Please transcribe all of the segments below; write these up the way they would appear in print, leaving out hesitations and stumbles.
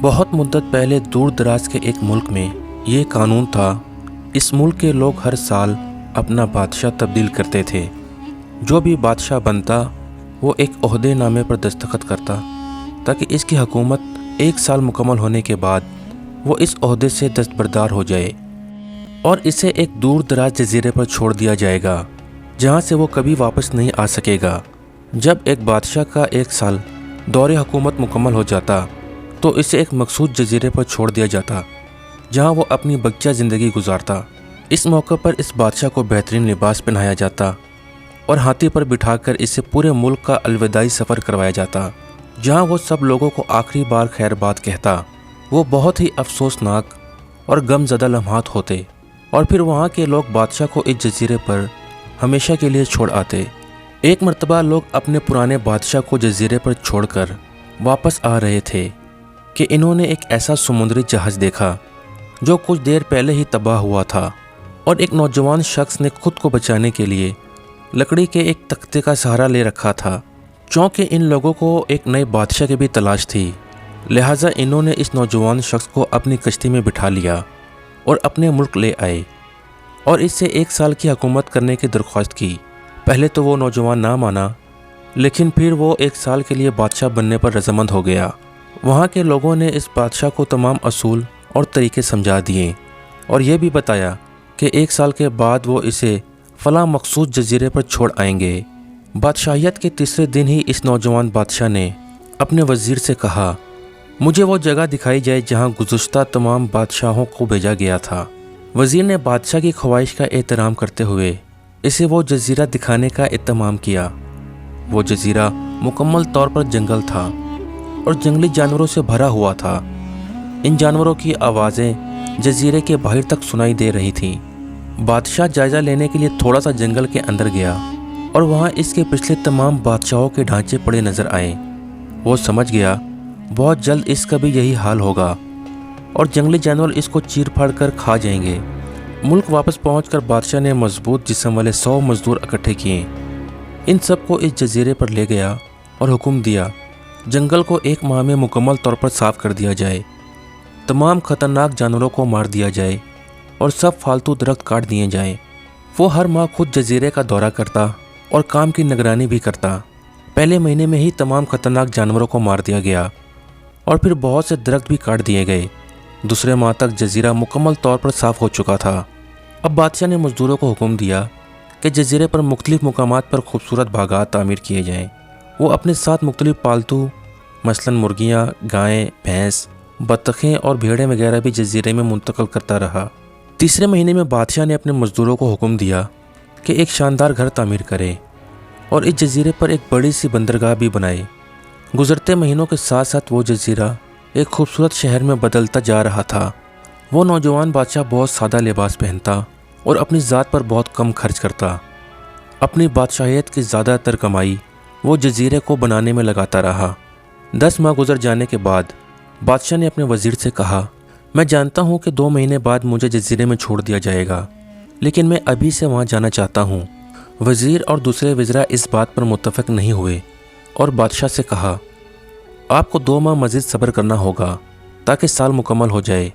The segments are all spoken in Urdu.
بہت مدت پہلے دور دراز کے ایک ملک میں یہ قانون تھا، اس ملک کے لوگ ہر سال اپنا بادشاہ تبدیل کرتے تھے۔ جو بھی بادشاہ بنتا وہ ایک عہدے نامے پر دستخط کرتا تاکہ اس کی حکومت 1 سال مکمل ہونے کے بعد وہ اس عہدے سے دستبردار ہو جائے اور اسے ایک دور دراز جزیرے پر چھوڑ دیا جائے گا جہاں سے وہ کبھی واپس نہیں آ سکے گا۔ جب ایک بادشاہ کا 1 سال دور حکومت مکمل ہو جاتا تو اسے ایک مخصوص جزیرے پر چھوڑ دیا جاتا جہاں وہ اپنی بقیہ زندگی گزارتا۔ اس موقع پر اس بادشاہ کو بہترین لباس پہنایا جاتا اور ہاتھی پر بٹھا کر اسے پورے ملک کا الوداعی سفر کروایا جاتا جہاں وہ سب لوگوں کو آخری بار خیر بات کہتا۔ وہ بہت ہی افسوسناک اور غم زدہ لمحات ہوتے اور پھر وہاں کے لوگ بادشاہ کو اس جزیرے پر ہمیشہ کے لیے چھوڑ آتے۔ ایک مرتبہ لوگ اپنے پرانے بادشاہ کو جزیرے پر چھوڑ کر واپس آ رہے تھے کہ انہوں نے ایک ایسا سمندری جہاز دیکھا جو کچھ دیر پہلے ہی تباہ ہوا تھا، اور ایک نوجوان شخص نے خود کو بچانے کے لیے لکڑی کے ایک تختے کا سہارا لے رکھا تھا۔ چونکہ ان لوگوں کو ایک نئے بادشاہ کی بھی تلاش تھی، لہٰذا انہوں نے اس نوجوان شخص کو اپنی کشتی میں بٹھا لیا اور اپنے ملک لے آئے اور اس سے 1 سال کی حکومت کرنے کی درخواست کی۔ پہلے تو وہ نوجوان نہ مانا، لیکن پھر وہ 1 سال کے لیے بادشاہ بننے پر رضامند ہو گیا۔ وہاں کے لوگوں نے اس بادشاہ کو تمام اصول اور طریقے سمجھا دیے اور یہ بھی بتایا کہ 1 سال کے بعد وہ اسے فلاں مخصوص جزیرے پر چھوڑ آئیں گے۔ بادشاہیت کے تیسرے دن ہی اس نوجوان بادشاہ نے اپنے وزیر سے کہا، مجھے وہ جگہ دکھائی جائے جہاں گزشتہ تمام بادشاہوں کو بھیجا گیا تھا۔ وزیر نے بادشاہ کی خواہش کا احترام کرتے ہوئے اسے وہ جزیرہ دکھانے کا اہتمام کیا۔ وہ جزیرہ مکمل طور پر جنگل تھا اور جنگلی جانوروں سے بھرا ہوا تھا۔ ان جانوروں کی آوازیں جزیرے کے باہر تک سنائی دے رہی تھیں۔ بادشاہ جائزہ لینے کے لیے تھوڑا سا جنگل کے اندر گیا اور وہاں اس کے پچھلے تمام بادشاہوں کے ڈھانچے پڑے نظر آئے۔ وہ سمجھ گیا بہت جلد اس کا بھی یہی حال ہوگا اور جنگلی جانور اس کو چیر پھاڑ کر کھا جائیں گے۔ ملک واپس پہنچ کر بادشاہ نے مضبوط جسم والے 100 مزدور اکٹھے کیے۔ ان سب کو اس جزیرے پر لے گیا اور حکم دیا جنگل کو 1 ماہ میں مکمل طور پر صاف کر دیا جائے، تمام خطرناک جانوروں کو مار دیا جائے اور سب فالتو درخت کاٹ دیے جائیں۔ وہ ہر ماہ خود جزیرے کا دورہ کرتا اور کام کی نگرانی بھی کرتا۔ پہلے مہینے میں ہی تمام خطرناک جانوروں کو مار دیا گیا اور پھر بہت سے درخت بھی کاٹ دیے گئے۔ دوسرے ماہ تک جزیرہ مکمل طور پر صاف ہو چکا تھا۔ اب بادشاہ نے مزدوروں کو حکم دیا کہ جزیرے پر مختلف مقامات پر خوبصورت باغات تعمیر کیے جائیں۔ وہ اپنے ساتھ مختلف پالتو مثلاً مرغیاں، گائیں، بھینس، بطخیں اور بھیڑیں وغیرہ بھی جزیرے میں منتقل کرتا رہا۔ تیسرے مہینے میں بادشاہ نے اپنے مزدوروں کو حکم دیا کہ ایک شاندار گھر تعمیر کرے اور اس جزیرے پر ایک بڑی سی بندرگاہ بھی بنائے۔ گزرتے مہینوں کے ساتھ ساتھ وہ جزیرہ ایک خوبصورت شہر میں بدلتا جا رہا تھا۔ وہ نوجوان بادشاہ بہت سادہ لباس پہنتا اور اپنی ذات پر بہت کم خرچ کرتا۔ اپنی بادشاہیت کی زیادہ تر کمائی وہ جزیرے کو بنانے میں لگاتا رہا۔ 10 ماہ گزر جانے کے بعد بادشاہ نے اپنے وزیر سے کہا، میں جانتا ہوں کہ 2 مہینے بعد مجھے جزیرے میں چھوڑ دیا جائے گا، لیکن میں ابھی سے وہاں جانا چاہتا ہوں۔ وزیر اور دوسرے وزراء اس بات پر متفق نہیں ہوئے اور بادشاہ سے کہا، آپ کو 2 ماہ مزید صبر کرنا ہوگا تاکہ سال مکمل ہو جائے۔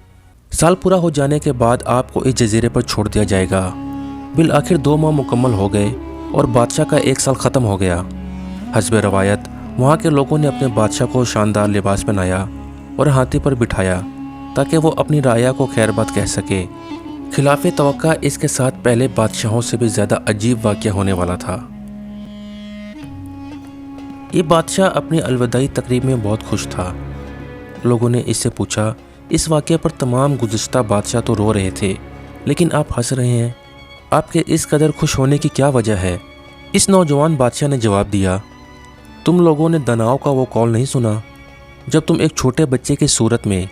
سال پورا ہو جانے کے بعد آپ کو اس جزیرے پر چھوڑ دیا جائے گا۔ بالآخر 2 ماہ مکمل ہو گئے اور بادشاہ کا 1 سال ختم ہو گیا۔ حسب روایت وہاں کے لوگوں نے اپنے بادشاہ کو شاندار لباس پہنایا اور ہاتھی پر بٹھایا تاکہ وہ اپنی رعایا کو خیر بات کہہ سکے۔ خلاف توقع اس کے ساتھ پہلے بادشاہوں سے بھی زیادہ عجیب واقعہ ہونے والا تھا۔ یہ بادشاہ اپنی الوداعی تقریب میں بہت خوش تھا۔ لوگوں نے اس سے پوچھا، اس واقعے پر تمام گزشتہ بادشاہ تو رو رہے تھے، لیکن آپ ہنس رہے ہیں، آپ کے اس قدر خوش ہونے کی کیا وجہ ہے؟ اس نوجوان بادشاہ نے جواب دیا، تم لوگوں نے دناؤں کا وہ قول نہیں سنا، جب تم ایک چھوٹے بچے کی صورت میں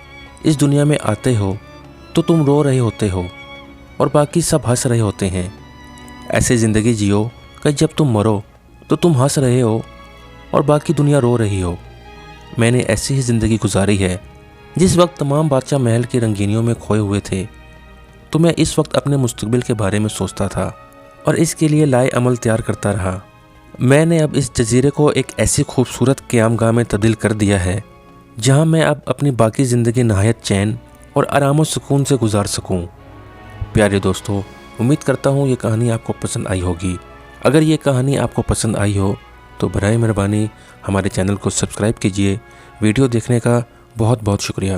اس دنیا میں آتے ہو تو تم رو رہے ہوتے ہو اور باقی سب ہنس رہے ہوتے ہیں۔ ایسے زندگی جیو کہ جب تم مرو تو تم ہنس رہے ہو اور باقی دنیا رو رہی ہو۔ میں نے ایسی ہی زندگی گزاری ہے۔ جس وقت تمام بادشاہ محل کی رنگینیوں میں کھوئے ہوئے تھے تو میں اس وقت اپنے مستقبل کے بارے میں سوچتا تھا اور اس کے لیے لائے عمل تیار کرتا رہا۔ میں نے اب اس جزیرے کو ایک ایسی خوبصورت قیام گاہ میں تبدیل کر دیا ہے جہاں میں اب اپنی باقی زندگی نہایت چین اور آرام و سکون سے گزار سکوں۔ پیارے دوستو، امید کرتا ہوں یہ کہانی آپ کو پسند آئی ہوگی۔ اگر یہ کہانی آپ کو پسند آئی ہو تو برائے مہربانی ہمارے چینل کو سبسکرائب کیجیے۔ ویڈیو دیکھنے کا بہت بہت شکریہ۔